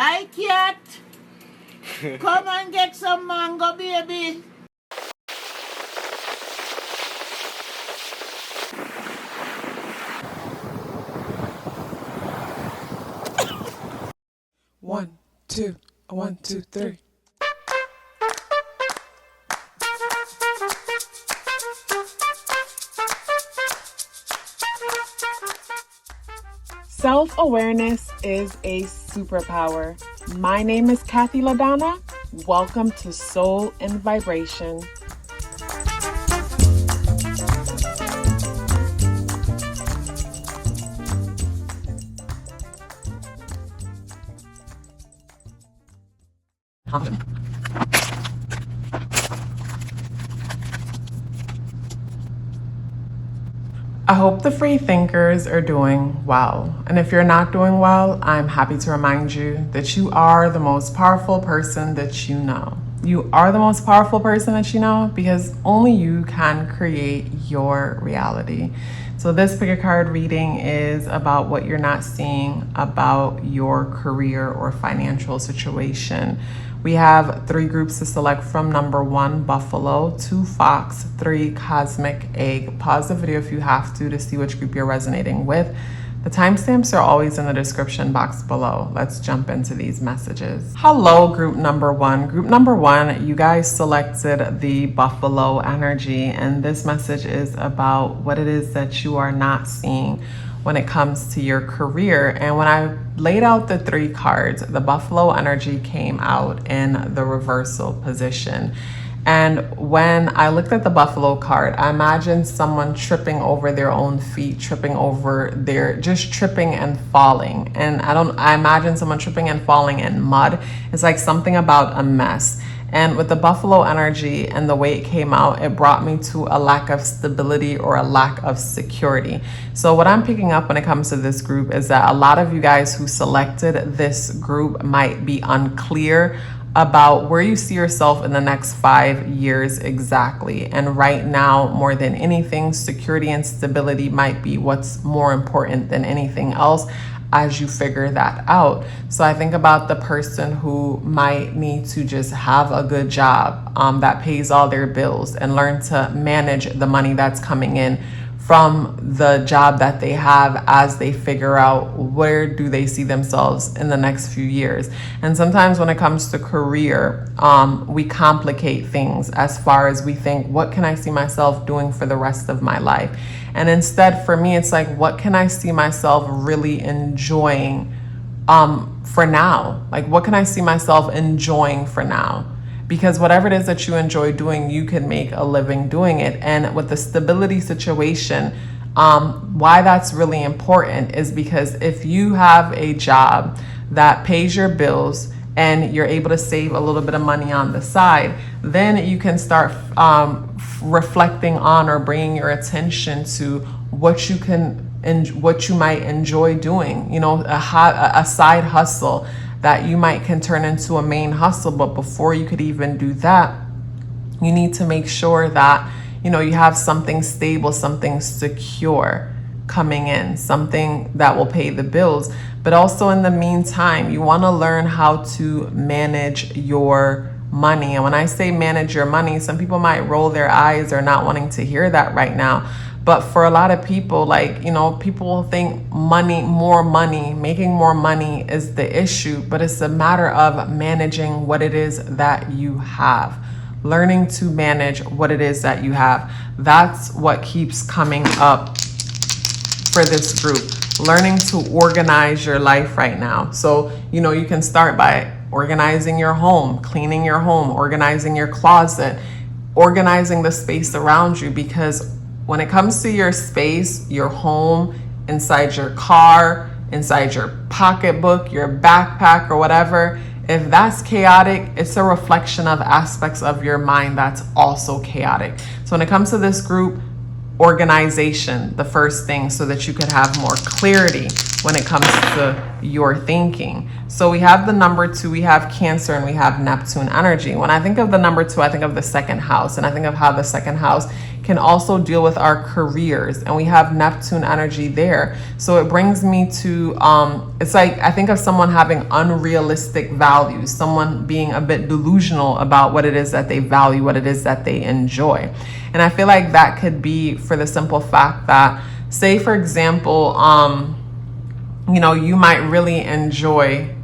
Hi, cat. Come and get some mango, baby. One, two, 1, 2, 3. Self-awareness is a superpower. My name is KathyLaDonna. Welcome to Soul and Vibration. I hope the free thinkers are doing well. And if you're not doing well, I'm happy to remind you that you are the most powerful person that you know. You are the most powerful person that you know because only you can create your reality. So this pick a card reading is about what you're not seeing about your career or financial situation. We have 3 groups to select from. Number 1, Buffalo, 2, Fox, 3, Cosmic Egg. Pause the video if you have to see which group you're resonating with. The timestamps are always in the description box below. Let's jump into these messages. Hello, group number 1. Group number 1, you guys selected the Buffalo energy, and this message is about what it is that you are not seeing when it comes to your career. And when I laid out the 3 cards, the Buffalo energy came out in the reversal position. And when I looked at the Buffalo card, I imagined someone tripping over their own feet, tripping and falling. And I imagine someone tripping and falling in mud. It's like something about a mess. And with the Buffalo energy and the way it came out, it brought me to a lack of stability or a lack of security. So what I'm picking up when it comes to this group is that a lot of you guys who selected this group might be unclear about where you see yourself in the next 5 years exactly. And right now, more than anything, security and stability might be what's more important than anything else as you figure that out. So I think about the person who might need to just have a good job that pays all their bills and learn to manage the money that's coming in from the job that they have as they figure out where do they see themselves in the next few years. And sometimes when it comes to career, we complicate things as far as we think, what can I see myself doing for the rest of my life? And instead, for me, it's like, what can I see myself really enjoying for now? Like, what can I see myself enjoying for now? Because whatever it is that you enjoy doing, you can make a living doing it. And with the stability situation, why that's really important is because if you have a job that pays your bills and you're able to save a little bit of money on the side, then you can start reflecting on or bringing your attention to what you might enjoy doing. You know, a side hustle that you can turn into a main hustle. But before you could even do that, you need to make sure that, you know, you have something stable, something secure coming in, something that will pay the bills. But also in the meantime, you want to learn how to manage your money. And when I say manage your money, some people might roll their eyes or not wanting to hear that right now. But for a lot of people, like, you know, people think making more money is the issue, but it's a matter of managing what it is that you have. Learning to manage what it is that you have. That's what keeps coming up for this group. Learning to organize your life right now. So, you know, you can start by organizing your home, cleaning your home, organizing your closet, organizing the space around you, because when it comes to your space, your home, inside your car, inside your pocketbook, your backpack, or whatever, if that's chaotic, it's a reflection of aspects of your mind that's also chaotic. So when it comes to this group, organization, the first thing, so that you can have more clarity when it comes to your thinking. So we have the number 2, we have Cancer, and we have Neptune energy. When I think of the number 2, I think of the second house, and I think of how the second house can also deal with our careers, and we have Neptune energy there. So it brings me to it's like I think of someone having unrealistic values, someone being a bit delusional about what it is that they value, what it is that they enjoy. And I feel like that could be for the simple fact that, say for example, you know, you might really enjoy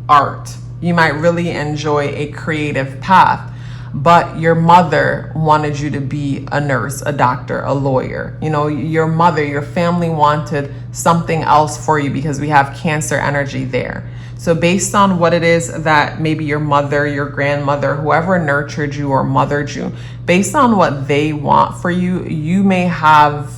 art, you might really enjoy a creative path, but your mother wanted you to be a nurse, a doctor, a lawyer. You know, your mother, your family wanted something else for you because we have Cancer energy there. So based on what it is that maybe your mother, your grandmother, whoever nurtured you or mothered you, based on what they want for you, you may have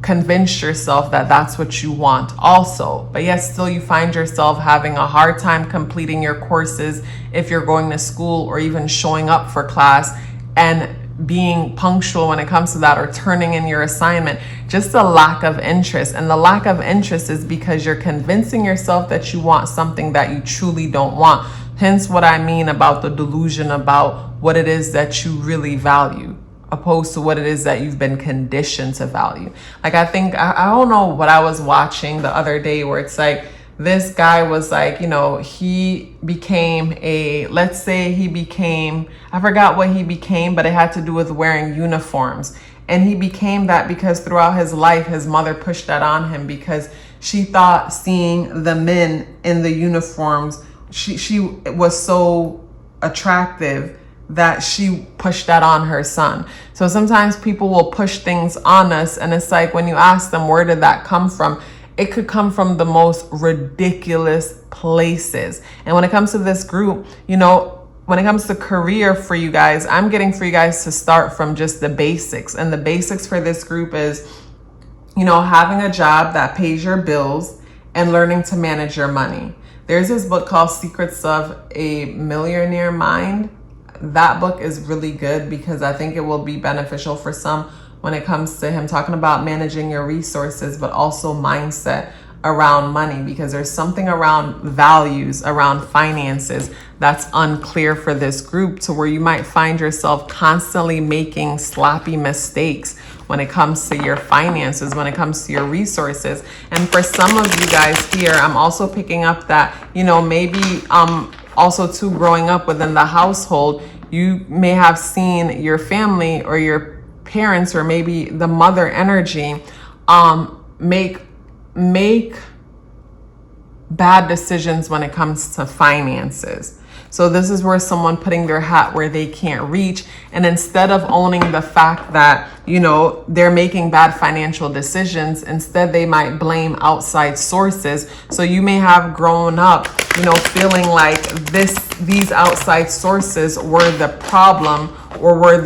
convinced yourself that that's what you want also, but yet still you find yourself having a hard time completing your courses if you're going to school, or even showing up for class and being punctual when it comes to that, or turning in your assignment. Just a lack of interest. And the lack of interest is because you're convincing yourself that you want something that you truly don't want. Hence what I mean about the delusion about what it is that you really value, opposed to what it is that you've been conditioned to value. Like I think, I don't know what I was watching the other day where it's like, this guy was like, you know, he became let's say he became, I forgot what he became, but it had to do with wearing uniforms. And he became that because throughout his life, his mother pushed that on him, because she thought seeing the men in the uniforms, she was so attractive that she pushed that on her son. So sometimes people will push things on us, and it's like when you ask them, where did that come from? It could come from the most ridiculous places. And when it comes to this group, you know, when it comes to career for you guys, I'm getting for you guys to start from just the basics. And the basics for this group is, you know, having a job that pays your bills and learning to manage your money. There's this book called Secrets of a Millionaire Mind. That book is really good because I think it will be beneficial for some when it comes to him talking about managing your resources, but also mindset around money, because there's something around values, around finances that's unclear for this group, to where you might find yourself constantly making sloppy mistakes when it comes to your finances, when it comes to your resources. And for some of you guys here, I'm also picking up that, you know, maybe also too, growing up within the household, you may have seen your family or your parents, or maybe the mother energy, make bad decisions when it comes to finances. So this is where someone putting their hat where they can't reach, and instead of owning the fact that, you know, they're making bad financial decisions, instead they might blame outside sources. So you may have grown up, you know, feeling like these outside sources were the problem, or were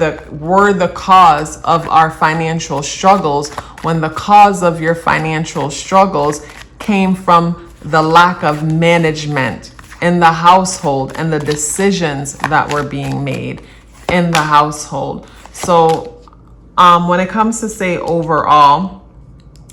the cause of our financial struggles, when the cause of your financial struggles came from the lack of management in the household and the decisions that were being made in the household. So when it comes to, say, overall,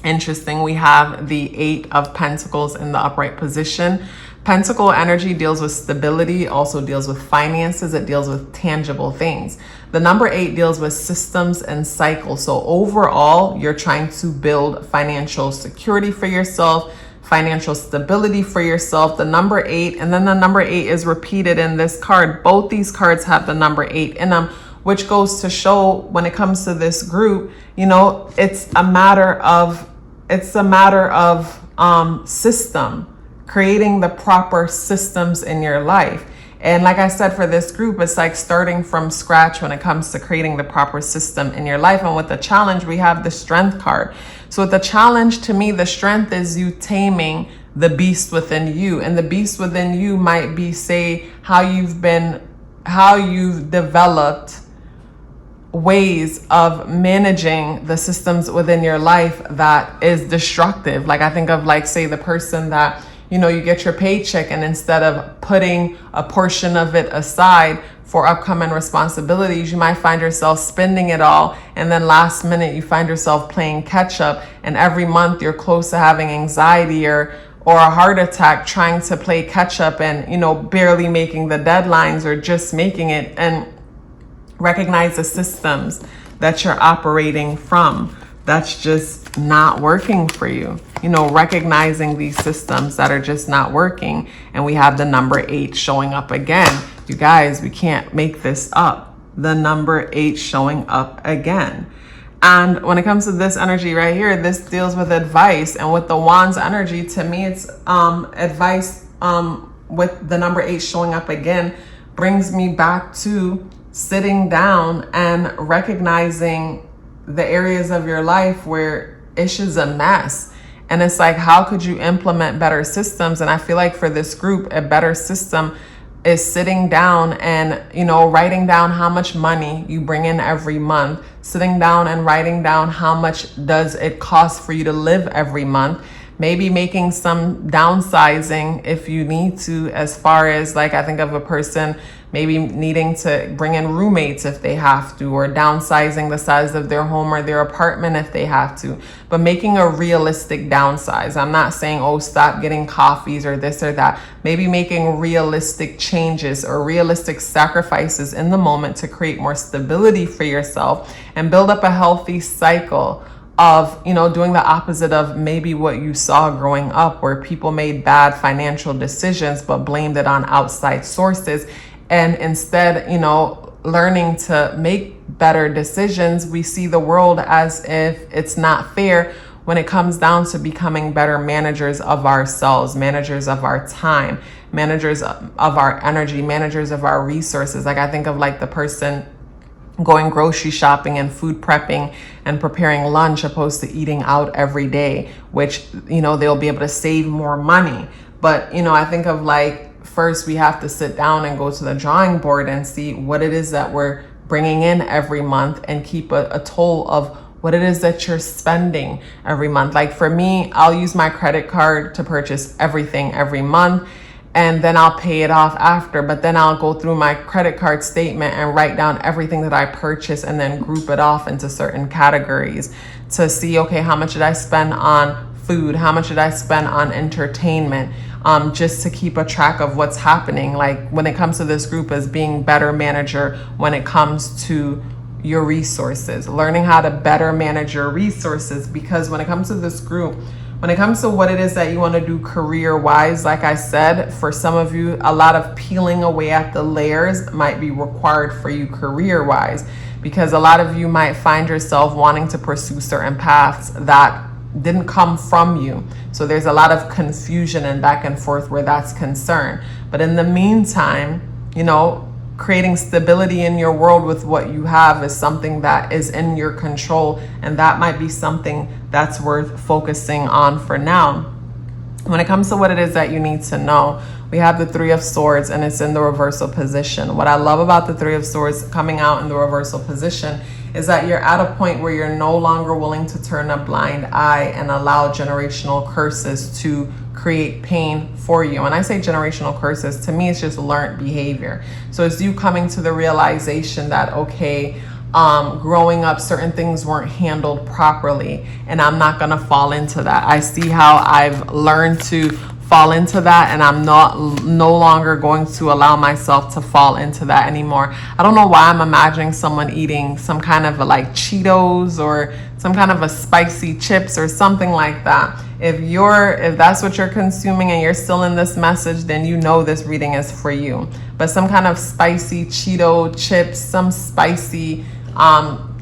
interesting, we have the 8 of Pentacles in the upright position. Pentacle energy deals with stability, also deals with finances, it deals with tangible things. The number 8 deals with systems and cycles. So overall, you're trying to build financial security for yourself, financial stability for yourself. The number 8, and then the number 8 is repeated in this card. Both these cards have the number 8 in them, which goes to show when it comes to this group, you know, it's a matter of system, creating the proper systems in your life. And like I said, for this group, it's like starting from scratch when it comes to creating the proper system in your life. And with the challenge, we have the Strength card. So with the challenge, to me, the strength is you taming the beast within you. And the beast within you might be, say, how you've developed ways of managing the systems within your life that is destructive. Like I think of, like, say, the person that, you know, you get your paycheck, and instead of putting a portion of it aside for upcoming responsibilities. You might find yourself spending it all, and then last minute you find yourself playing catch up, and every month you're close to having anxiety or a heart attack trying to play catch up and, you know, barely making the deadlines or just making it. And recognize the systems that you're operating from that's just not working for you. You know, recognizing these systems that are just not working. And we have the number 8 showing up again. You guys, we can't make this up. The number 8 showing up again. And when it comes to this energy right here, this deals with advice. And with the Wands energy, to me, it's advice with the number 8 showing up again, brings me back to sitting down and recognizing the areas of your life where it's just a mess. And it's like, how could you implement better systems? And I feel like for this group, a better system is sitting down and, you know, writing down how much money you bring in every month, sitting down and writing down how much does it cost for you to live every month, maybe making some downsizing if you need to, as far as like, I think of a person maybe needing to bring in roommates if they have to, or downsizing the size of their home or their apartment if they have to, but making a realistic downsize. I'm not saying, oh, stop getting coffees or this or that. Maybe making realistic changes or realistic sacrifices in the moment to create more stability for yourself and build up a healthy cycle of, you know, doing the opposite of maybe what you saw growing up, where people made bad financial decisions but blamed it on outside sources. And instead, you know, learning to make better decisions, we see the world as if it's not fair when it comes down to becoming better managers of ourselves, managers of our time, managers of our energy, managers of our resources. Like, I think of like the person going grocery shopping and food prepping and preparing lunch opposed to eating out every day, which, you know, they'll be able to save more money. But, you know, I think of like, first we have to sit down and go to the drawing board and see what it is that we're bringing in every month and keep a toll of what it is that you're spending every month. Like for me, I'll use my credit card to purchase everything every month, and then I'll pay it off after. But then I'll go through my credit card statement and write down everything that I purchase and then group it off into certain categories to see, okay, how much did I spend on food? How much did I spend on entertainment? Just to keep a track of what's happening. Like when it comes to this group, as being better manager when it comes to your resources, learning how to better manage your resources. Because when it comes to this group, when it comes to what it is that you want to do career wise, like I said, for some of you, a lot of peeling away at the layers might be required for you career wise, because a lot of you might find yourself wanting to pursue certain paths that didn't come from you. So there's a lot of confusion and back and forth where that's concerned. But in the meantime, you know, creating stability in your world with what you have is something that is in your control, and that might be something that's worth focusing on for now. When it comes to what it is that you need to know, we have the 3 of Swords, and it's in the reversal position. What I love about the 3 of Swords coming out in the reversal position is that you're at a point where you're no longer willing to turn a blind eye and allow generational curses to create pain for you. When I say generational curses, to me, it's just learned behavior. So it's you coming to the realization that, okay, growing up, certain things weren't handled properly, and I'm not gonna fall into that. I see how I've learned to fall into that, and I'm no longer going to allow myself to fall into that anymore. I don't know why I'm imagining someone eating some kind of like Cheetos or some kind of a spicy chips or something like that. If that's what you're consuming and you're still in this message, then you know this reading is for you. But some kind of spicy Cheeto chips, some spicy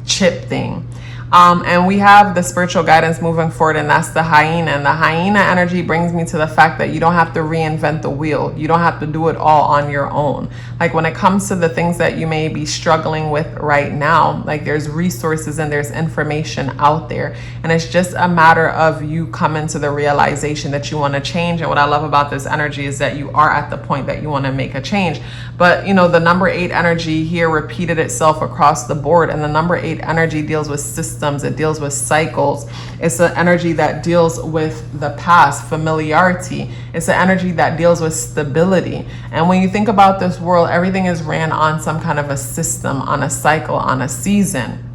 chip thing. And we have the spiritual guidance moving forward, and that's the hyena. And the hyena energy brings me to the fact that you don't have to reinvent the wheel. You don't have to do it all on your own. Like when it comes to the things that you may be struggling with right now, like there's resources and there's information out there. And it's just a matter of you coming to the realization that you want to change. And what I love about this energy is that you are at the point that you want to make a change. But, you know, the number 8 energy here repeated itself across the board. And the number 8 energy deals with systems systems. It deals with cycles. It's an energy that deals with the past, familiarity. It's an energy that deals with stability. And when you think about this world, everything is ran on some kind of a system, on a cycle, on a season.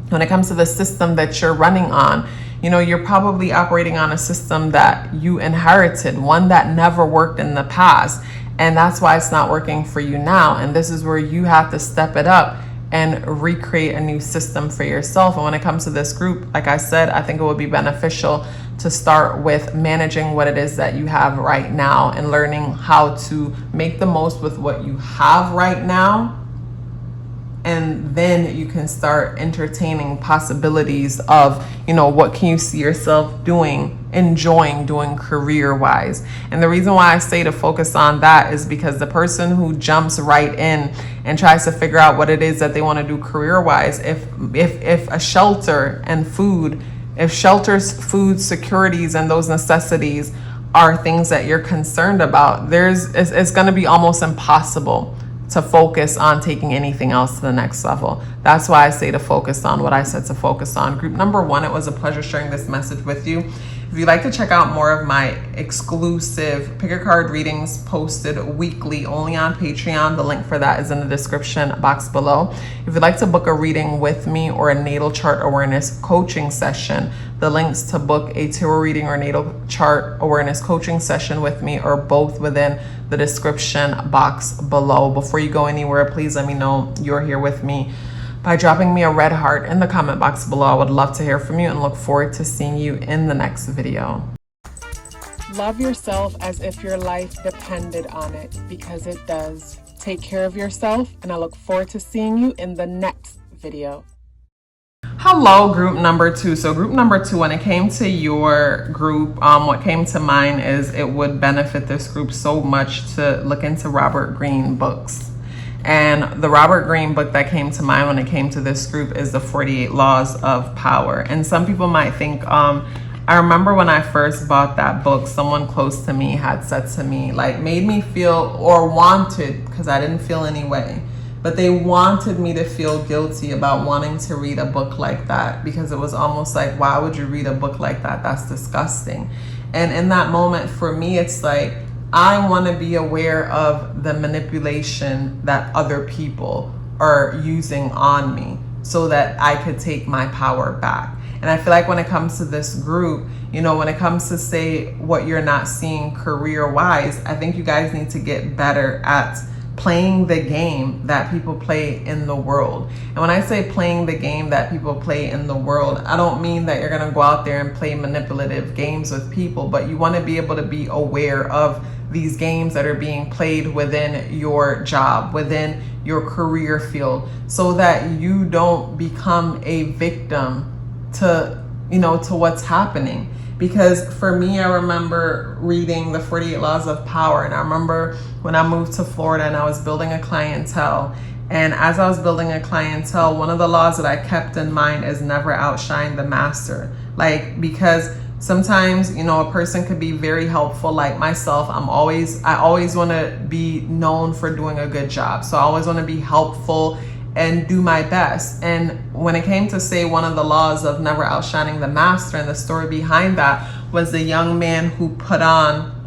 When it comes to the system that you're running on, you're probably operating on a system that you inherited, one that never worked in the past. And that's why it's not working for you now. And this is where you have to step it up and recreate a new system for yourself. And when it comes to this group, like I said, I think it would be beneficial to start with managing what it is that you have right now and learning how to make the most with what you have right now. And then you can start entertaining possibilities of, what can you see yourself doing, enjoying doing career-wise. And the reason why I say to focus on that is because the person who jumps right in and tries to figure out what it is that they want to do career-wise, if a shelter and food, if shelters, food, securities, and those necessities are things that you're concerned about, it's going to be almost impossible to focus on taking anything else to the next level. That's why I say to focus on what I said to focus on. Group number 1, it was a pleasure sharing this message with you. If you'd like to check out more of my exclusive pick a card readings posted weekly only on Patreon, the link for that is in the description box below. If you'd like to book a reading with me or a natal chart awareness coaching session, the links to book a tarot reading or natal chart awareness coaching session with me are both within the description box below. Before you go anywhere, please let me know you're here with me by dropping me a red heart in the comment box below. I would love to hear from you and look forward to seeing you in the next video. Love yourself as if your life depended on it, because it does. Take care of yourself, and I look forward to seeing you in the next video. Hello, group number 2. So group number 2, when it came to your group, what came to mind is it would benefit this group so much to look into Robert Greene books. And the Robert Greene book that came to mind when it came to this group is the 48 Laws of Power. And some people might think, I remember when I first bought that book, someone close to me had said to me, made me feel, or wanted, because I didn't feel any way, but they wanted me to feel guilty about wanting to read a book like that, because it was almost like, why would you read a book like that? That's disgusting. And in that moment, for me, it's like, I want to be aware of the manipulation that other people are using on me so that I could take my power back. And I feel like when it comes to this group, when it comes to say what you're not seeing career-wise, I think you guys need to get better at playing the game that people play in the world. And when I say playing the game that people play in the world, I don't mean that you're going to go out there and play manipulative games with people, but you want to be able to be aware of these games that are being played within your job, within your career field, so that you don't become a victim to what's happening. Because for me, I remember reading the 48 Laws of Power, and I remember when I moved to Florida and I was building a clientele. And as I was building a clientele, one of the laws that I kept in mind is never outshine the master. Because sometimes, a person could be very helpful, like myself. I always want to be known for doing a good job. So I always want to be helpful and do my best. And when it came to say one of the laws of never outshining the master, and the story behind that was the young man who put on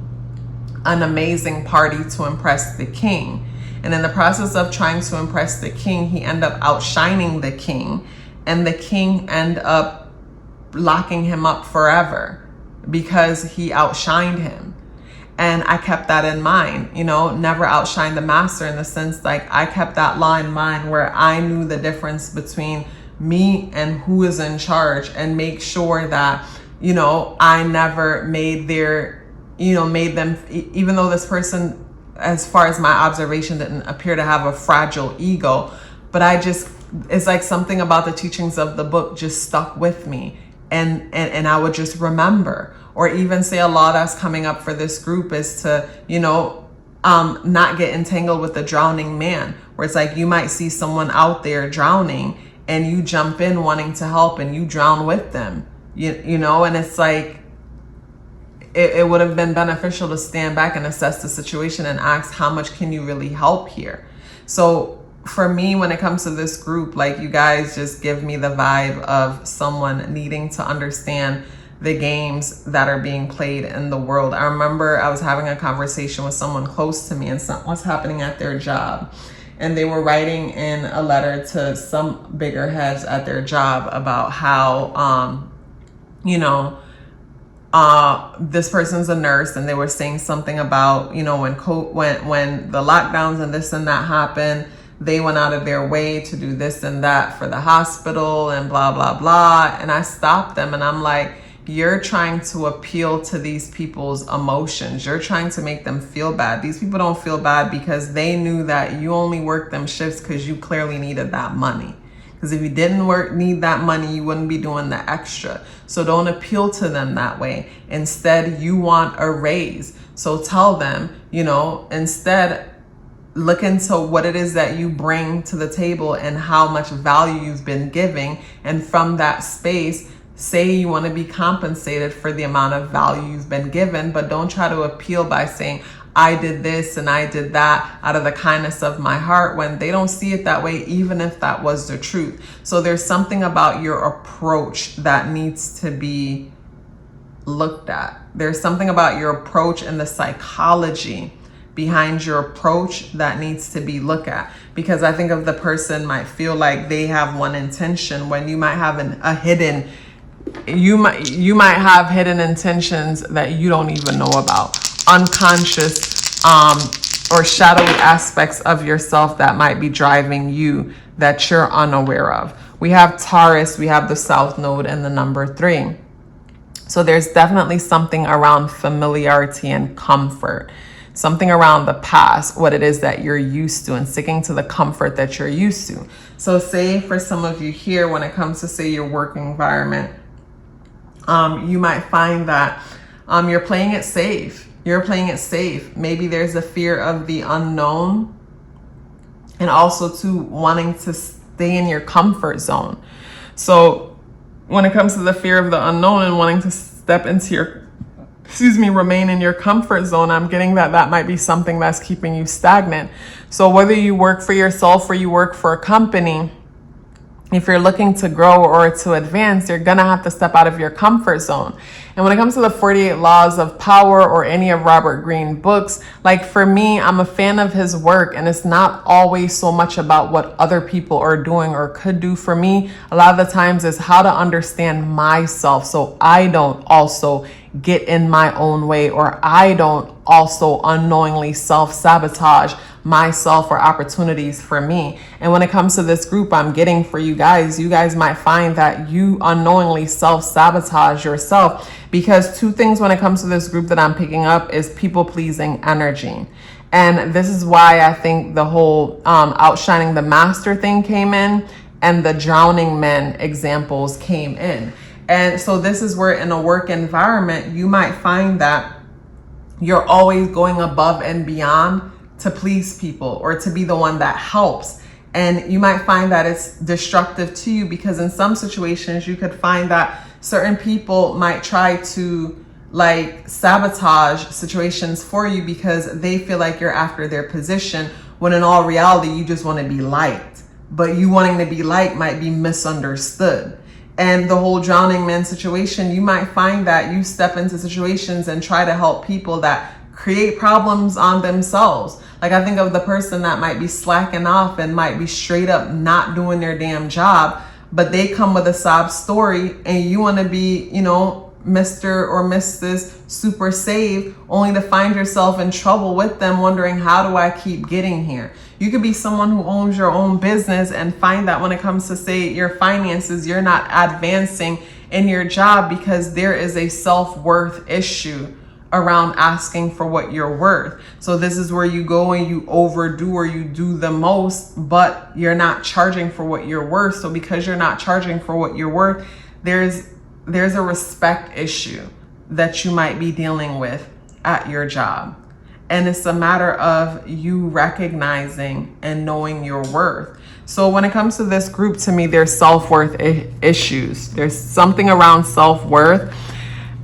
an amazing party to impress the king. And in the process of trying to impress the king, he ended up outshining the king, and the king ended up locking him up forever because he outshined him. And I kept that in mind, never outshine the master, in the sense I kept that law in mind where I knew the difference between me and who is in charge, and make sure that, I never made them, even though this person, as far as my observation, didn't appear to have a fragile ego, but it's like something about the teachings of the book just stuck with me. And I would just remember. Or even say a law that's coming up for this group is to, not get entangled with the drowning man, where it's like you might see someone out there drowning and you jump in wanting to help and you drown with them, and it's like, it would have been beneficial to stand back and assess the situation and ask, how much can you really help here? So for me, when it comes to this group, like, you guys just give me the vibe of someone needing to understand the games that are being played in the world. I remember I was having a conversation with someone close to me, and something was happening at their job. And they were writing in a letter to some bigger heads at their job about how, this person's a nurse, and they were saying something about, when the lockdowns and this and that happened, they went out of their way to do this and that for the hospital and blah, blah, blah. And I stopped them and I'm like, you're trying to appeal to these people's emotions. You're trying to make them feel bad. These people don't feel bad because they knew that you only worked them shifts because you clearly needed that money. Because if you didn't need that money, you wouldn't be doing the extra. So don't appeal to them that way. Instead, you want a raise. So tell them, instead, look into what it is that you bring to the table and how much value you've been giving. And from that space, say you want to be compensated for the amount of value you've been given, but don't try to appeal by saying, I did this and I did that out of the kindness of my heart, when they don't see it that way, even if that was the truth. So there's something about your approach that needs to be looked at. There's something about your approach and the psychology behind your approach that needs to be looked at. Because I think of the person might feel like they have one intention when you might have you might have hidden intentions that you don't even know about, unconscious or shadowy aspects of yourself that might be driving you that you're unaware of. We have Taurus, we have the South Node, and the number 3. So there's definitely something around familiarity and comfort, something around the past, what it is that you're used to, and sticking to the comfort that you're used to. So say for some of you here, when it comes to, say, your work environment, you might find that you're playing it safe. Maybe there's a fear of the unknown, and also to wanting to stay in your comfort zone. So when it comes to the fear of the unknown and wanting to step into remain in your comfort zone, I'm getting that might be something that's keeping you stagnant. So whether you work for yourself or you work for a company, if you're looking to grow or to advance, you're going to have to step out of your comfort zone. And when it comes to the 48 laws of power or any of Robert Greene books, like, for me, I'm a fan of his work, and it's not always so much about what other people are doing or could do for me. A lot of the times is how to understand myself, so I don't also get in my own way, or I don't also unknowingly self-sabotage myself or opportunities for me. And when it comes to this group I'm getting for you guys might find that you unknowingly self-sabotage yourself, because 2 things when it comes to this group that I'm picking up is people-pleasing energy. And this is why I think the whole outshining the master thing came in, and the drowning men examples came in. And so this is where, in a work environment, you might find that you're always going above and beyond to please people or to be the one that helps. And you might find that it's destructive to you, because in some situations you could find that certain people might try to sabotage situations for you because they feel like you're after their position, when in all reality you just want to be liked. But you wanting to be liked might be misunderstood. And the whole drowning man situation, you might find that you step into situations and try to help people that create problems on themselves. Like, I think of the person that might be slacking off and might be straight up not doing their damn job, but they come with a sob story, and you want to be, Mr. or Mrs. Super Save, only to find yourself in trouble with them, wondering, how do I keep getting here? You could be someone who owns your own business and find that when it comes to, say, your finances, you're not advancing in your job because there is a self-worth issue around asking for what you're worth. So this is where you go and you overdo or you do the most, but you're not charging for what you're worth. So because you're not charging for what you're worth, there's a respect issue that you might be dealing with at your job. And it's a matter of you recognizing and knowing your worth. So when it comes to this group, to me, there's self-worth issues. There's something around self-worth.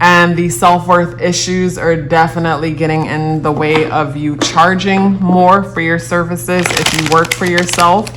And the self-worth issues are definitely getting in the way of you charging more for your services if you work for yourself,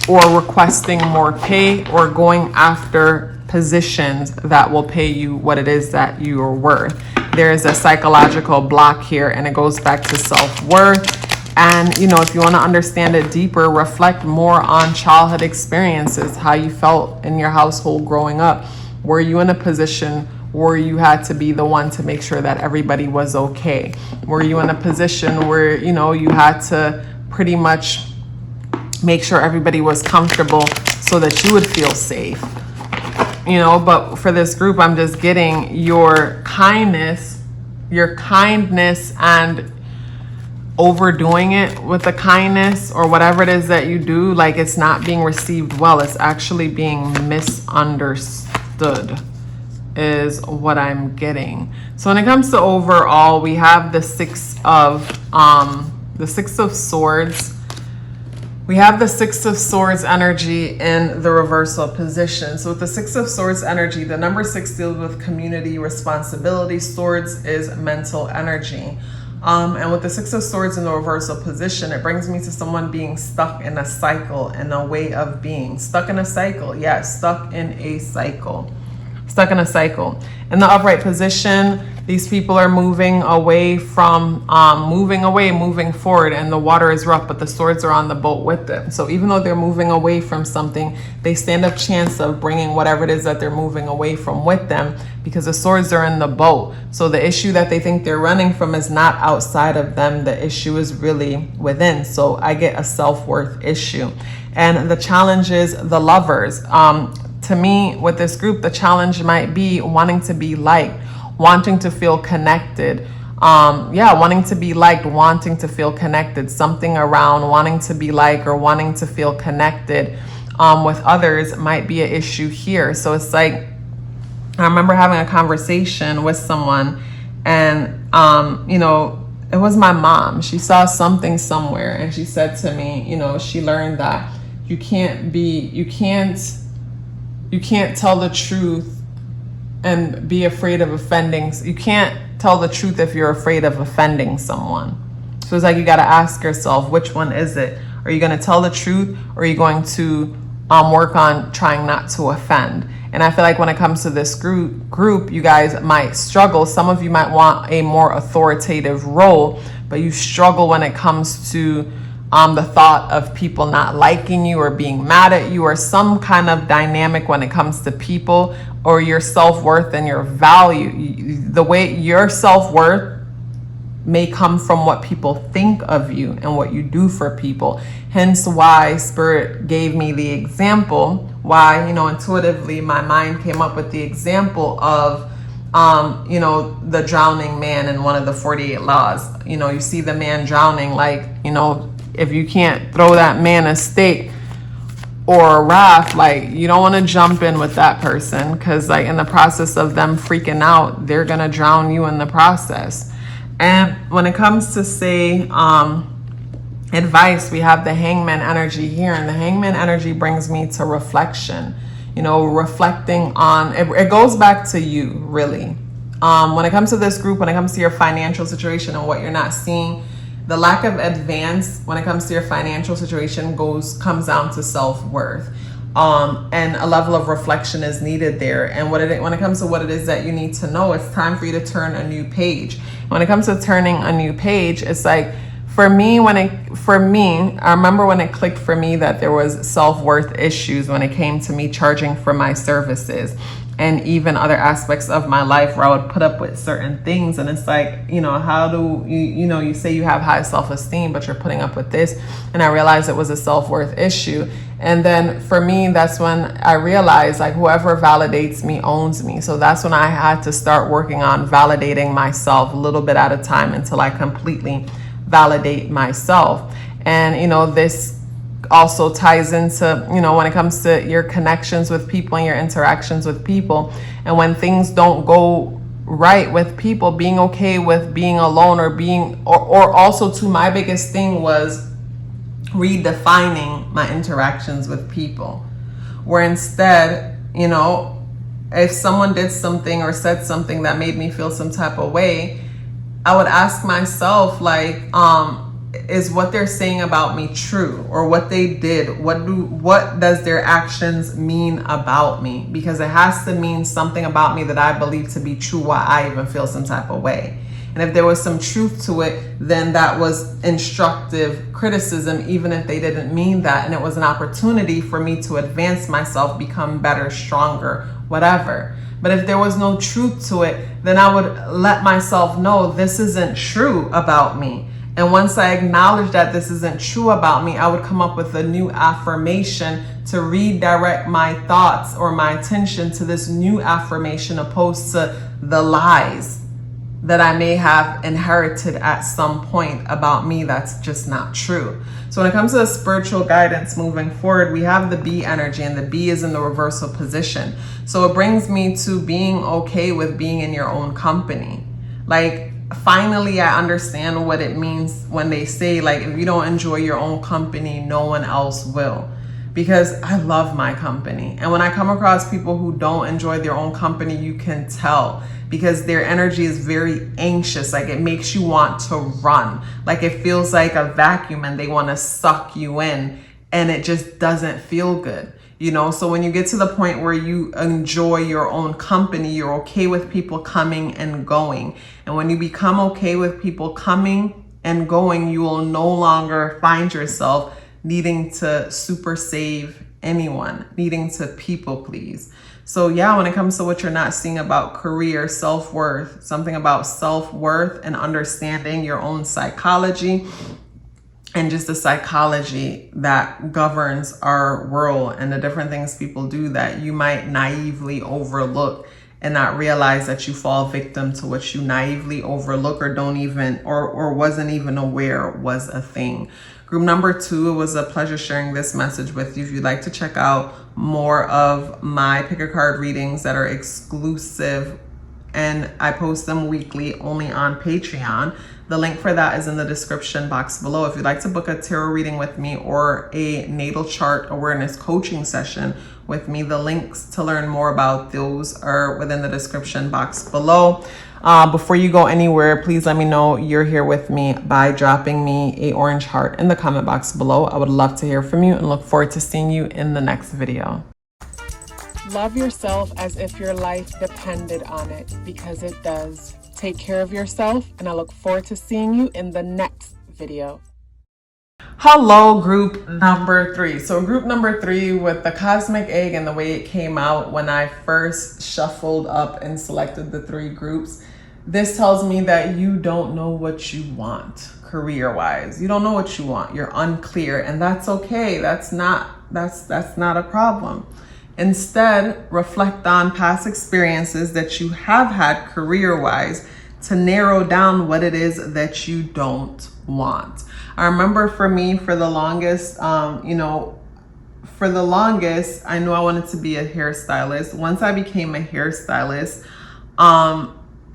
or requesting more pay, or going after positions that will pay you what it is that you are worth. There is a psychological block here, and it goes back to self-worth. And, you know, if you want to understand it deeper, reflect more on childhood experiences, how you felt in your household growing up. Were you in a position where you had to be the one to make sure that everybody was okay? Were you in a position where, you know, you had to pretty much make sure everybody was comfortable so that you would feel safe? You know, but for this group, I'm just getting your kindness and overdoing it with the kindness or whatever it is that you do, like it's not being received well. It's actually being misunderstood is what I'm getting. So when it comes to overall, we have the Six of Swords. We have the Six of Swords energy in the reversal position. So with the Six of Swords energy, the number 6 deals with community responsibility. Swords is mental energy. And with the Six of Swords in the reversal position, it brings me to someone being stuck in a cycle, in a way of being. Stuck in a cycle. Yes, stuck in a cycle. Stuck in a cycle. In the upright position, these people are moving away from, moving forward, and the water is rough, but the swords are on the boat with them. So even though they're moving away from something, they stand a chance of bringing whatever it is that they're moving away from with them, because the swords are in the boat. So the issue that they think they're running from is not outside of them. The issue is really within. So I get a self-worth issue. And the challenge is the Lovers. To me, with this group, the challenge might be wanting to be liked, wanting to feel connected. Wanting to be liked, wanting to feel connected. Something around wanting to be liked or wanting to feel connected with others might be an issue here. So it's like, I remember having a conversation with someone, and it was my mom. She saw something somewhere, and she said to me, she learned that you can't tell the truth and be afraid of offending. You can't tell the truth if you're afraid of offending someone. So it's like, you got to ask yourself, which one is it? Are you going to tell the truth, or are you going to work on trying not to offend? And I feel like when it comes to this group, you guys might struggle. Some of you might want a more authoritative role, but you struggle when it comes to the thought of people not liking you or being mad at you, or some kind of dynamic when it comes to people, or your self-worth and your value. The way your self-worth may come from what people think of you and what you do for people. Hence why Spirit gave me the example, why, intuitively my mind came up with the example of, the drowning man in one of the 48 laws. You see the man drowning, like, if you can't throw that man a stake or a raft, like, you don't want to jump in with that person, because like in the process of them freaking out, they're gonna drown you in the process. And when it comes to say advice, we have the Hangman energy here, and the Hangman energy brings me to reflection. Reflecting on it goes back to you, really. When it comes to this group, when it comes to your financial situation and what you're not seeing, the lack of advance when it comes to your financial situation comes down to self-worth. And a level of reflection is needed there. And when it comes to what it is that you need to know, it's time for you to turn a new page. When it comes to turning a new page, it's like, for me, I remember when it clicked for me that there was self-worth issues when it came to me charging for my services, and even other aspects of my life where I would put up with certain things. And it's like, how do you say you have high self-esteem, but you're putting up with this? And I realized it was a self-worth issue. And then for me, that's when I realized, like, whoever validates me owns me. So that's when I had to start working on validating myself a little bit at a time until I completely validate myself. And this also ties into, when it comes to your connections with people and your interactions with people. And when things don't go right with people, being okay with being alone, or also too, my biggest thing was redefining my interactions with people, where instead, if someone did something or said something that made me feel some type of way, I would ask myself, like, is what they're saying about me true? Or what they did, what does their actions mean about me? Because it has to mean something about me that I believe to be true, why I even feel some type of way. And if there was some truth to it, then that was instructive criticism, even if they didn't mean that. And it was an opportunity for me to advance myself, become better, stronger, whatever. But if there was no truth to it, then I would let myself know this isn't true about me. And once I acknowledge that this isn't true about me, I would come up with a new affirmation to redirect my thoughts or my attention to this new affirmation, opposed to the lies that I may have inherited at some point about me that's just not true. So when it comes to the spiritual guidance moving forward, we have the B energy, and the B is in the reversal position. So it brings me to being okay with being in your own company. Like, finally, I understand what it means when they say, like, if you don't enjoy your own company, no one else will. Because I love my company. And when I come across people who don't enjoy their own company, you can tell, because their energy is very anxious. Like, it makes you want to run. Like, it feels like a vacuum and they want to suck you in, and it just doesn't feel good. You know, so when you get to the point where you enjoy your own company, you're okay with people coming and going. And when you become okay with people coming and going, you will no longer find yourself needing to super save anyone, needing to people please. So yeah, when it comes to what you're not seeing about career, self-worth, something about self-worth and understanding your own psychology, and just the psychology that governs our world and the different things people do that you might naively overlook and not realize that you fall victim to what you naively overlook or don't even or wasn't even aware was a thing. Group number 2, it was a pleasure sharing this message with you. If you'd like to check out more of my pick a card readings that are exclusive, and I post them weekly only on Patreon, the link for that is in the description box below. If you'd like to book a tarot reading with me or a natal chart awareness coaching session with me, the links to learn more about those are within the description box below. Before you go anywhere, please let me know you're here with me by dropping me a orange heart in the comment box below. I would love to hear from you and look forward to seeing you in the next video. Love yourself as if your life depended on it, because it does. Take care of yourself, and I look forward to seeing you in the next video. Hello, group number 3. So group number 3 with the cosmic egg and the way it came out when I first shuffled up and selected the 3 groups. This tells me that you don't know what you want career-wise. You don't know what you want. You're unclear, and that's okay. That's not a problem. Instead, reflect on past experiences that you have had career-wise to narrow down what it is that you don't want. I remember for me, for the longest, I knew I wanted to be a hairstylist. Once I became a hairstylist, I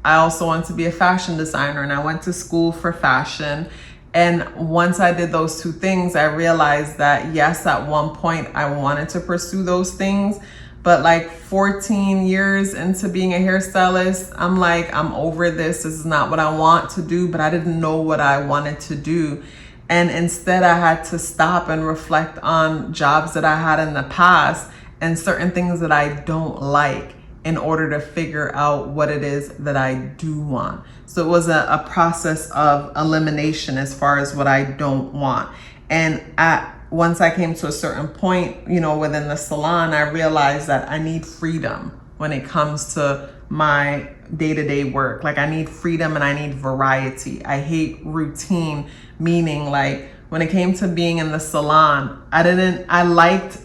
also wanted to be a fashion designer, and I went to school for fashion. And once I did those 2 things, I realized that yes, at one point I wanted to pursue those things, but like 14 years into being a hairstylist, I'm like, I'm over this. This is not what I want to do, but I didn't know what I wanted to do. And instead I had to stop and reflect on jobs that I had in the past and certain things that I don't like in order to figure out what it is that I do want. So it was a process of elimination as far as what I don't want. And once I came to a certain point, within the salon, I realized that I need freedom when it comes to my day-to-day work. Like, I need freedom and I need variety. I hate routine, meaning like when it came to being in the salon, I liked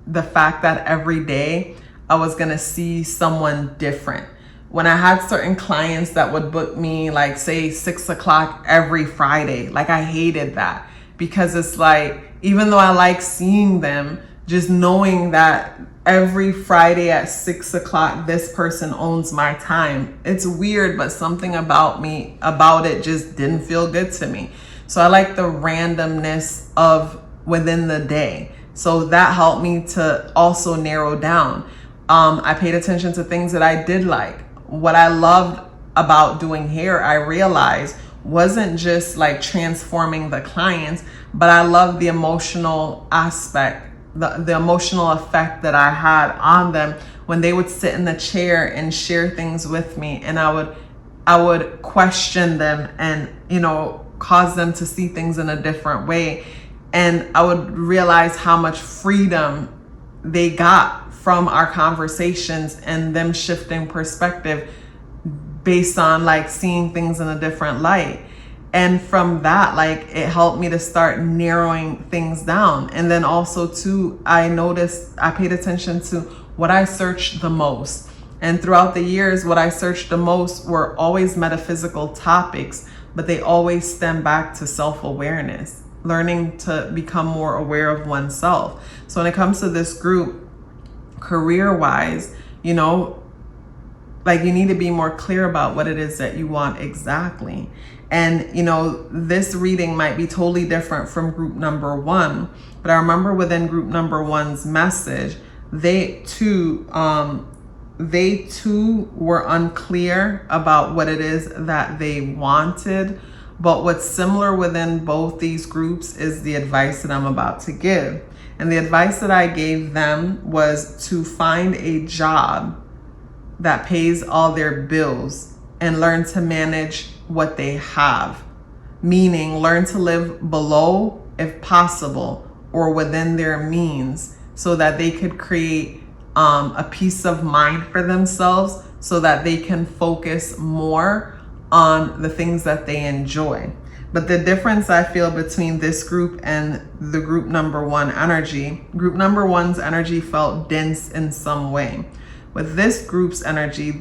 the fact that every day I was gonna see someone different. When I had certain clients that would book me, like say 6 o'clock every Friday, like I hated that, because it's like, even though I like seeing them, just knowing that every Friday at 6 o'clock, this person owns my time. It's weird, but something about it just didn't feel good to me. So I like the randomness of within the day. So that helped me to also narrow down. I paid attention to things that I did like. What I loved about doing hair, I realized, wasn't just like transforming the clients, but I loved the emotional aspect, the emotional effect that I had on them when they would sit in the chair and share things with me, and I would question them and, you know, cause them to see things in a different way. And I would realize how much freedom they got from our conversations and them shifting perspective based on like seeing things in a different light. And from that, like, it helped me to start narrowing things down. And then also too, I paid attention to what I searched the most. And throughout the years, what I searched the most were always metaphysical topics, but they always stem back to self-awareness, learning to become more aware of oneself. So when it comes to this group, career-wise, you know, like, you need to be more clear about what it is that you want exactly. And, you know, this reading might be totally different from group number 1, but I remember within group number 1's message, they too were unclear about what it is that they wanted. But what's similar within both these groups is the advice that I'm about to give. And the advice that I gave them was to find a job that pays all their bills and learn to manage what they have. Meaning, learn to live below, if possible, or within their means, so that they could create a peace of mind for themselves, so that they can focus more on the things that they enjoy. But the difference I feel between this group and the group number 1 energy, group number 1's energy felt dense in some way. With this group's energy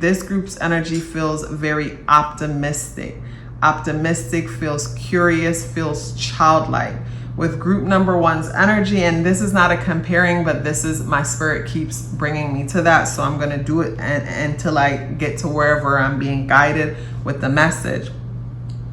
feels very optimistic. Optimistic, feels curious, feels childlike. With group number 1's energy, and this is not a comparing, but this is, my spirit keeps bringing me to that, so I'm going to do it until I get to wherever I'm being guided with the message.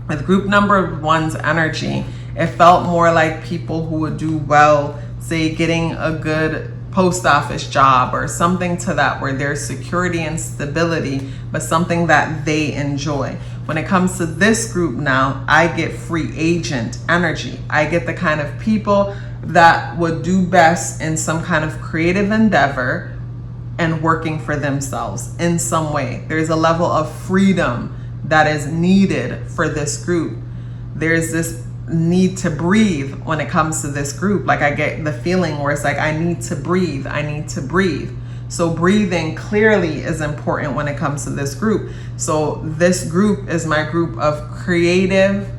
With group number 1's energy, it felt more like people who would do well, say, getting a good post office job or something to that, where there's security and stability, but something that they enjoy. When it comes to this group now, I get free agent energy. I get the kind of people that would do best in some kind of creative endeavor and working for themselves in some way. There's a level of freedom that is needed for this group. There's this need to breathe when it comes to this group. Like, I get the feeling where it's like, I need to breathe. So breathing clearly is important when it comes to this group. So this group is my group of creative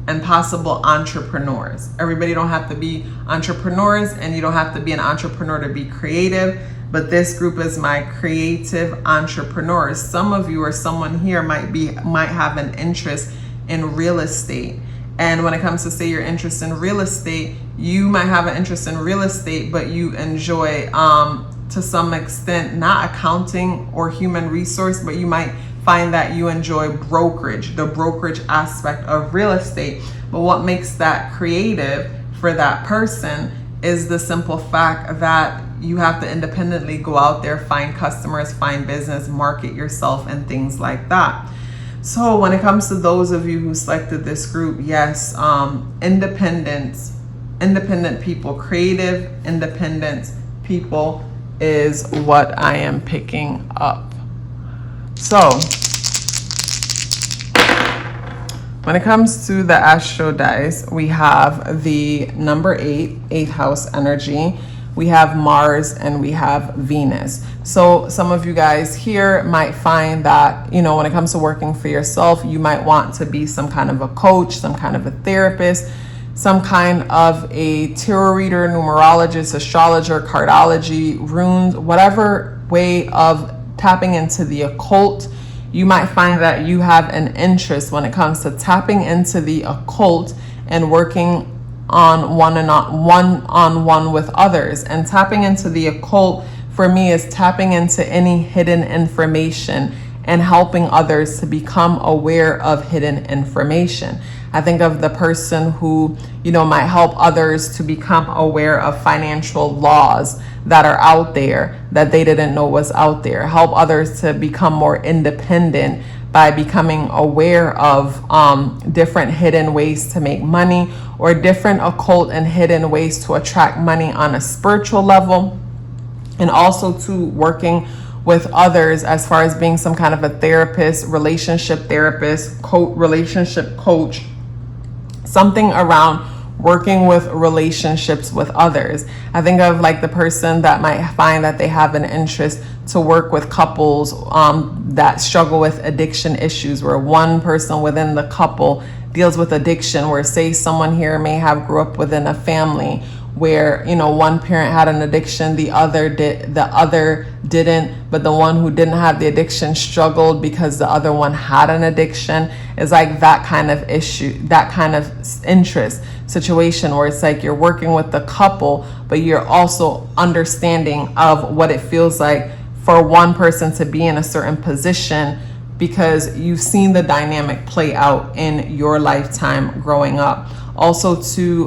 and possible entrepreneurs. Everybody don't have to be entrepreneurs, and you don't have to be an entrepreneur to be creative, but this group is my creative entrepreneurs. Some of you or someone here might have an interest in real estate. And when it comes to, say, your interest in real estate, you might have an interest in real estate, but you enjoy, to some extent, not accounting or human resource, but you might find that you enjoy brokerage, the brokerage aspect of real estate. But what makes that creative for that person is the simple fact that you have to independently go out there, find customers, find business, market yourself, and things like that. So when it comes to those of you who selected this group, yes, independent people, creative, independent people is what I am picking up. So when it comes to the Astro Dice, we have the number 8 house energy. We have Mars and we have Venus. So some of you guys here might find that, you know, when it comes to working for yourself, you might want to be some kind of a coach, some kind of a therapist, some kind of a tarot reader, numerologist, astrologer, cardology, runes, whatever way of tapping into the occult. You might find that you have an interest when it comes to tapping into the occult and working on one-on-one with others. And tapping into the occult for me is tapping into any hidden information, and helping others to become aware of hidden information. I think of the person who, might help others to become aware of financial laws that are out there that they didn't know was out there. Help others to become more independent by becoming aware of different hidden ways to make money, or different occult and hidden ways to attract money on a spiritual level. And also to working with others as far as being some kind of a therapist, relationship therapist, relationship coach, something around working with relationships with others. I think of like the person that might find that they have an interest to work with couples that struggle with addiction issues, where one person within the couple deals with addiction, where say someone here may have grew up within a family where one parent had an addiction, the other didn't, but the one who didn't have the addiction struggled because the other one had an addiction. Is like that kind of issue, that kind of interest situation, where it's like you're working with the couple, but you're also understanding of what it feels like for one person to be in a certain position, because you've seen the dynamic play out in your lifetime growing up. Also too,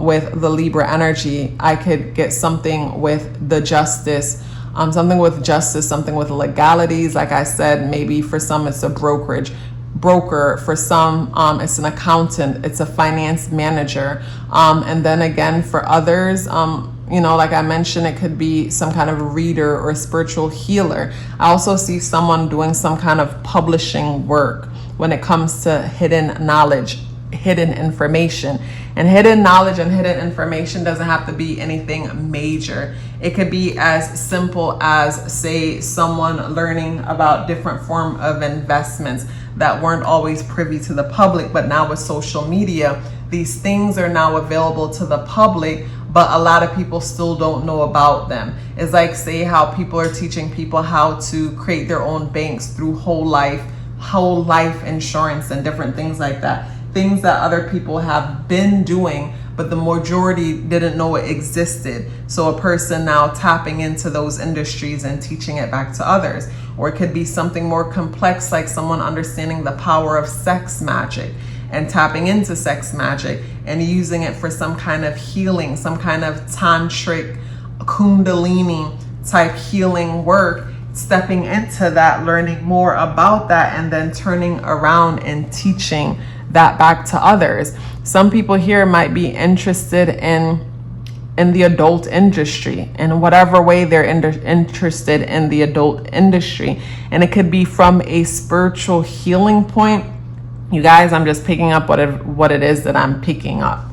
with the Libra energy, I could get something with the justice, something with justice, something with legalities. Like I said, maybe for some it's a broker, for some it's an accountant, it's a finance manager, and then again for others, like I mentioned, it could be some kind of reader or spiritual healer. I also see someone doing some kind of publishing work when it comes to hidden knowledge, hidden information. And hidden knowledge and hidden information doesn't have to be anything major. It could be as simple as, say, someone learning about different form of investments that weren't always privy to the public, but now with social media, these things are now available to the public, but a lot of people still don't know about them. It's like, say, how people are teaching people how to create their own banks through whole life insurance and different things like that. Things that other people have been doing, but the majority didn't know it existed. So a person now tapping into those industries and teaching it back to others. Or it could be something more complex, like someone understanding the power of sex magic and tapping into sex magic and using it for some kind of healing, some kind of tantric, kundalini type healing work, stepping into that, learning more about that, and then turning around and teaching that back to others. Some people here might be interested in the adult industry, in whatever way they're interested in the adult industry. And it could be from a spiritual healing point. You guys, I'm just picking up what it is that I'm picking up.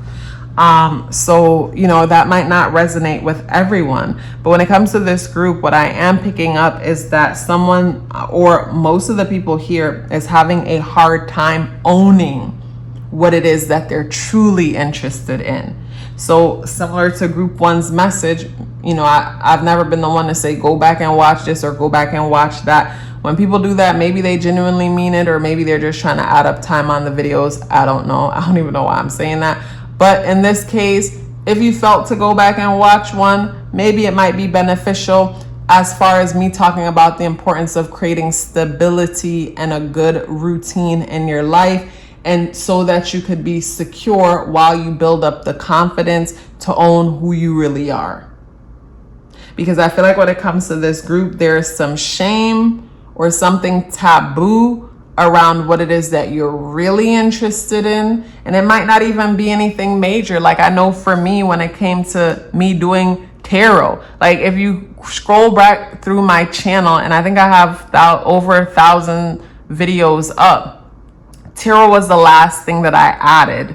So, that might not resonate with everyone. But when it comes to this group, what I am picking up is that someone, or most of the people here, is having a hard time owning what it is that they're truly interested in. So similar to group one's message, I've never been the one to say, go back and watch this or go back and watch that. When people do that, maybe they genuinely mean it, or maybe they're just trying to add up time on the videos. I don't know. I don't even know why I'm saying that. But in this case, if you felt to go back and watch one, maybe it might be beneficial as far as me talking about the importance of creating stability and a good routine in your life, and so that you could be secure while you build up the confidence to own who you really are. Because I feel like when it comes to this group, there's some shame or something taboo around what it is that you're really interested in. And it might not even be anything major. Like I know for me, when it came to me doing tarot, like if you scroll back through my channel, and I think I have over 1,000 videos up, tarot was the last thing that I added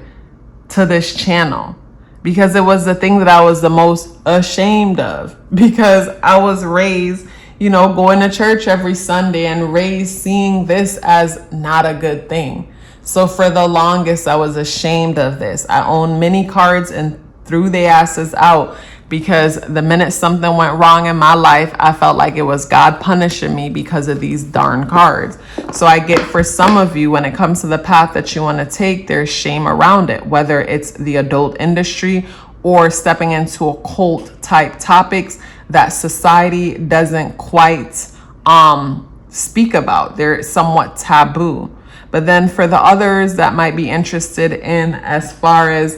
to this channel, because it was the thing that I was the most ashamed of, because I was raised, going to church every Sunday and raised seeing this as not a good thing. So for the longest, I was ashamed of this. I owned many cards and threw the asses out, because the minute something went wrong in my life, I felt like it was God punishing me because of these darn cards. So I get, for some of you, when it comes to the path that you want to take, there's shame around it, whether it's the adult industry or stepping into occult type topics that society doesn't quite speak about. They're somewhat taboo. But then for the others that might be interested in, as far as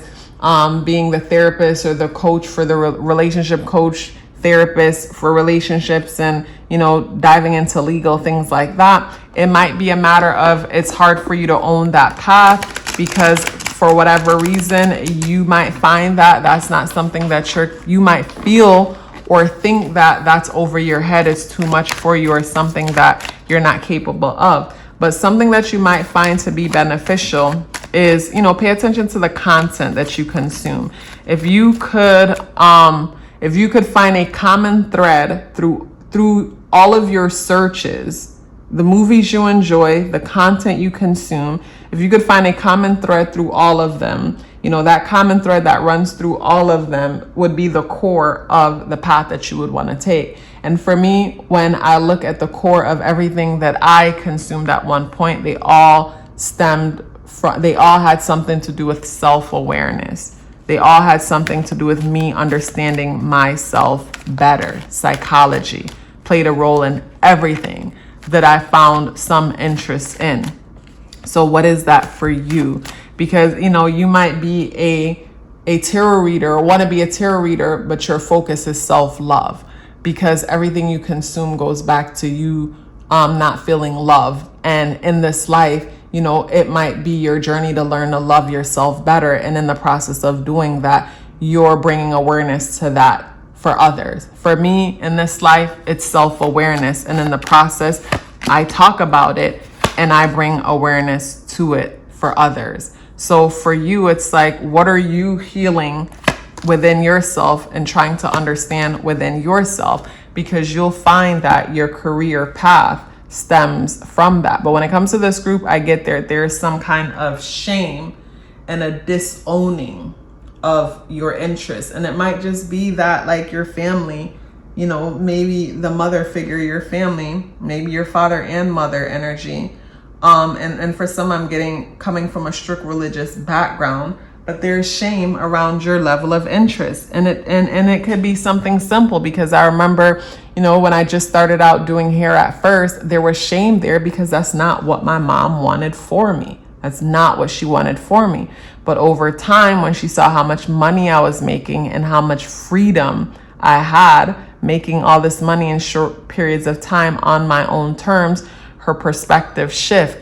being the therapist or the coach for the relationship coach, therapist for relationships, and, you know, diving into legal things like that, it might be a matter of it's hard for you to own that path because for whatever reason, you might find that that's not something that you might feel or think that that's over your head, it's too much for you, or something that you're not capable of. But something that you might find to be beneficial is, you know, pay attention to the content that you consume. If you could find a common thread through all of your searches, the movies you enjoy, the content you consume, if you could find a common thread through all of them, you know, that common thread that runs through all of them would be the core of the path that you would want to take. And for me, when I look at the core of everything that I consumed at one point, they all had something to do with self-awareness. They all had something to do with me understanding myself better. Psychology played a role in everything that I found some interest in. So what is that for you? Because, you know, you might be a tarot reader or want to be a tarot reader, but your focus is self-love, because everything you consume goes back to you not feeling love. And in this life, you know, it might be your journey to learn to love yourself better. And in the process of doing that, you're bringing awareness to that for others. For me, in this life, it's self-awareness. And in the process, I talk about it and I bring awareness to it for others. So for you, it's like, what are you healing within yourself and trying to understand within yourself? Because you'll find that your career path stems from that. But when it comes to this group, I get there's some kind of shame and a disowning of your interests. And it might just be that, like, your family, you know, maybe the mother figure, your family, maybe your father and mother energy. And for some, I'm getting coming from a strict religious background, but there's shame around your level of interest. And it could be something simple, because I remember, you know, when I just started out doing hair at first, there was shame there because that's not what my mom wanted for me. That's not what she wanted for me. But over time, when she saw how much money I was making and how much freedom I had making all this money in short periods of time on my own terms, her perspective shift.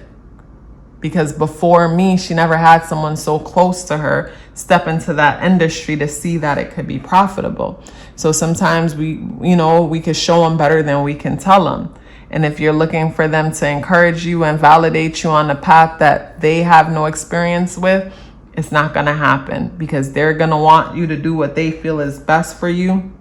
Because before me, she never had someone so close to her step into that industry to see that it could be profitable. So sometimes we could show them better than we can tell them. And if you're looking for them to encourage you and validate you on a path that they have no experience with, it's not going to happen, because they're going to want you to do what they feel is best for you.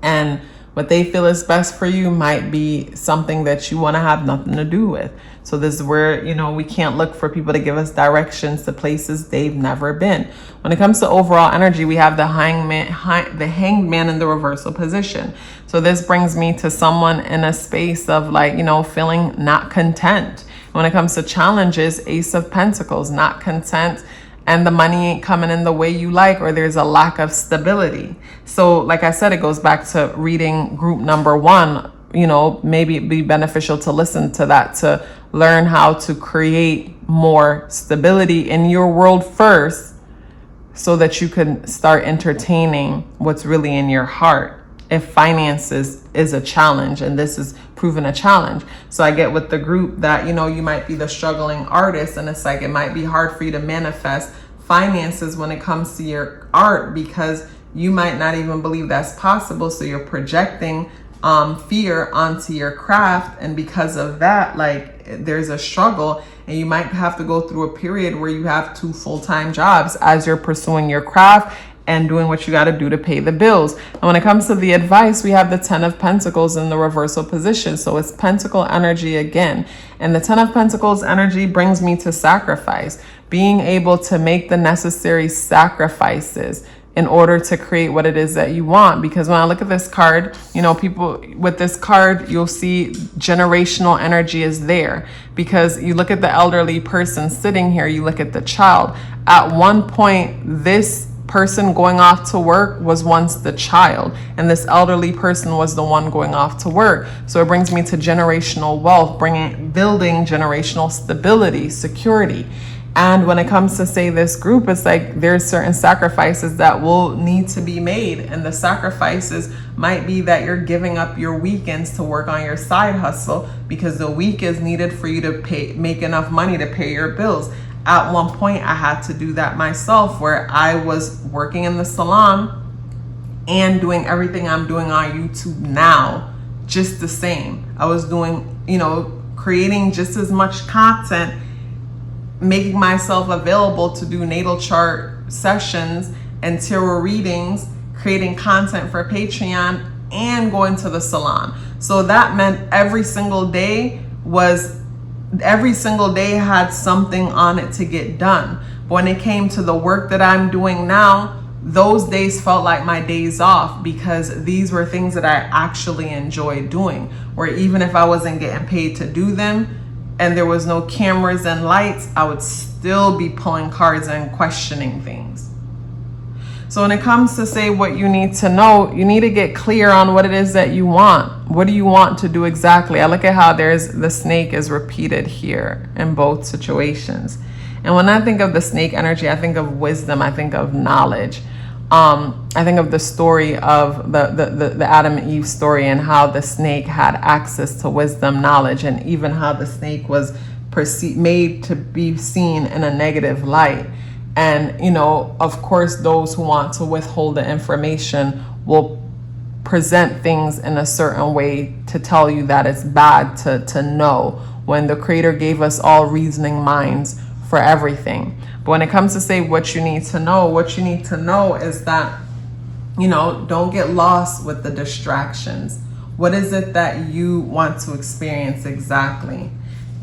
And what they feel is best for you might be something that you want to have nothing to do with. So this is where, you know, we can't look for people to give us directions to places they've never been. When it comes to overall energy, we have the hanged man in the reversal position. So this brings me to someone in a space of, like, you know, feeling not content. When it comes to challenges, Ace of Pentacles, not content, and the money ain't coming in the way you like, or there's a lack of stability. So like I said, it goes back to reading group number 1. You know, maybe it'd be beneficial to listen to that, to learn how to create more stability in your world first, so that you can start entertaining what's really in your heart. If finances is a challenge, and this is proven a challenge. So I get with the group that, you know, you might be the struggling artist, and it's like, it might be hard for you to manifest finances when it comes to your art, because you might not even believe that's possible. So you're projecting fear onto your craft. And because of that, like, there's a struggle, and you might have to go through a period where you have 2 full-time jobs as you're pursuing your craft and doing what you got to do to pay the bills. And when it comes to the advice, we have the 10 of Pentacles in the reversal position. So it's Pentacle energy again. And the 10 of Pentacles energy brings me to sacrifice, being able to make the necessary sacrifices in order to create what it is that you want. Because when I look at this card, you know, people with this card, you'll see generational energy is there. Because you look at the elderly person sitting here, you look at the child. At one point, this person going off to work was once the child, and this elderly person was the one going off to work. So it brings me to generational wealth, building generational stability, security. And when it comes to, say, this group, it's like there's certain sacrifices that will need to be made. And the sacrifices might be that you're giving up your weekends to work on your side hustle because the week is needed for you to make enough money to pay your bills. At one point, I had to do that myself, where I was working in the salon and doing everything I'm doing on YouTube now, just the same. I was doing, creating just as much content, making myself available to do natal chart sessions and tarot readings, creating content for Patreon, and going to the salon. So that meant every single day had something on it to get done. But when it came to the work that I'm doing now, those days felt like my days off, because these were things that I actually enjoyed doing, where even if I wasn't getting paid to do them and there was no cameras and lights, I would still be pulling cards and questioning things. So when it comes to, say, what you need to know, you need to get clear on what it is that you want. What do you want to do exactly? I look at how the snake is repeated here in both situations. And when I think of the snake energy, I think of wisdom. I think of knowledge. I think of the story of the Adam and Eve story, and how the snake had access to wisdom, knowledge, and even how the snake was made to be seen in a negative light. And, of course, those who want to withhold the information will present things in a certain way to tell you that it's bad to know, when the Creator gave us all reasoning minds for everything. But when it comes to, say, what you need to know is that, don't get lost with the distractions. What is it that you want to experience exactly?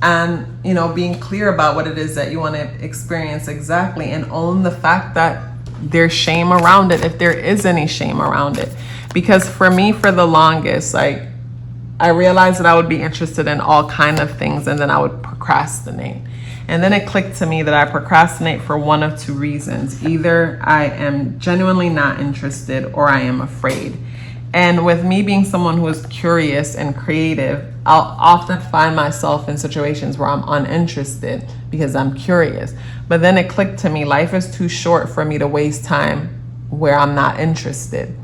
And, being clear about what it is that you want to experience exactly, and own the fact that there's shame around it, if there is any shame around it. Because for me, for the longest, I realized that I would be interested in all kind of things, and then I would procrastinate. And then it clicked to me that I procrastinate for one of two reasons. Either I am genuinely not interested, or I am afraid. And with me being someone who is curious and creative, I'll often find myself in situations where I'm uninterested because I'm curious. But then it clicked to me, life is too short for me to waste time where I'm not interested.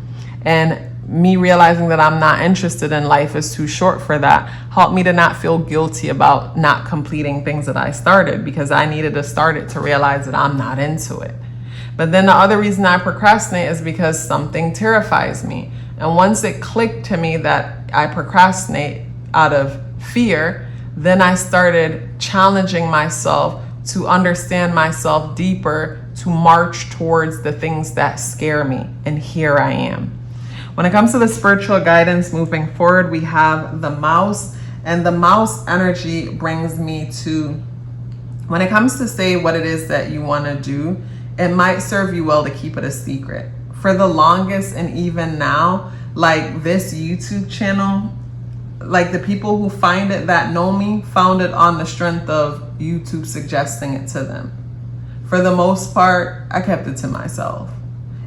And me realizing that I'm not interested in life is too short for that helped me to not feel guilty about not completing things that I started, because I needed to start it to realize that I'm not into it. But then the other reason I procrastinate is because something terrifies me. And once it clicked to me that I procrastinate out of fear, then I started challenging myself to understand myself deeper, to march towards the things that scare me. And here I am. When it comes to the spiritual guidance moving forward, we have the mouse, and the mouse energy brings me to, when it comes to, say, what it is that you want to do, it might serve you well to keep it a secret. For the longest, and even now, like this YouTube channel, like the people who find it that know me found it on the strength of YouTube suggesting it to them. For the most part, I kept it to myself.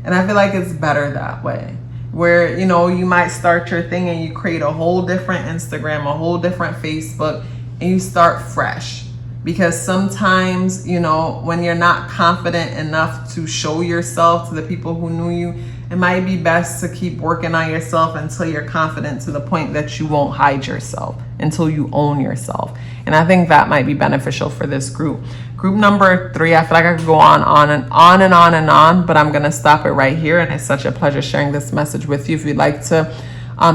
And I feel like it's better that way. Where, you might start your thing and you create a whole different Instagram, a whole different Facebook, and you start fresh. Because sometimes, when you're not confident enough to show yourself to the people who knew you, it might be best to keep working on yourself until you're confident to the point that you won't hide yourself, until you own yourself. And I think that might be beneficial for this group. Group number 3, I feel like I could go on and on, but I'm going to stop it right here. And it's such a pleasure sharing this message with you. If you'd like to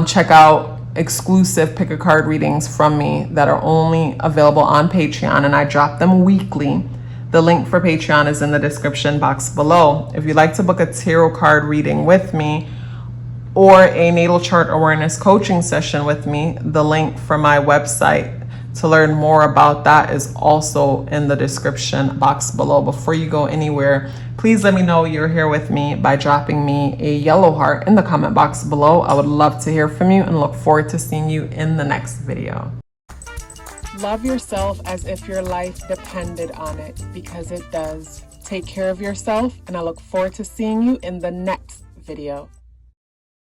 check out exclusive pick a card readings from me that are only available on Patreon, and I drop them weekly, the link for Patreon is in the description box below. If you'd like to book a tarot card reading with me, or a natal chart awareness coaching session with me, the link for my website to learn more about that is also in the description box below. Before you go anywhere, please let me know you're here with me by dropping me a yellow heart in the comment box below. I would love to hear from you and look forward to seeing you in the next video. Love yourself as if your life depended on it, because it does. Take care of yourself, and I look forward to seeing you in the next video.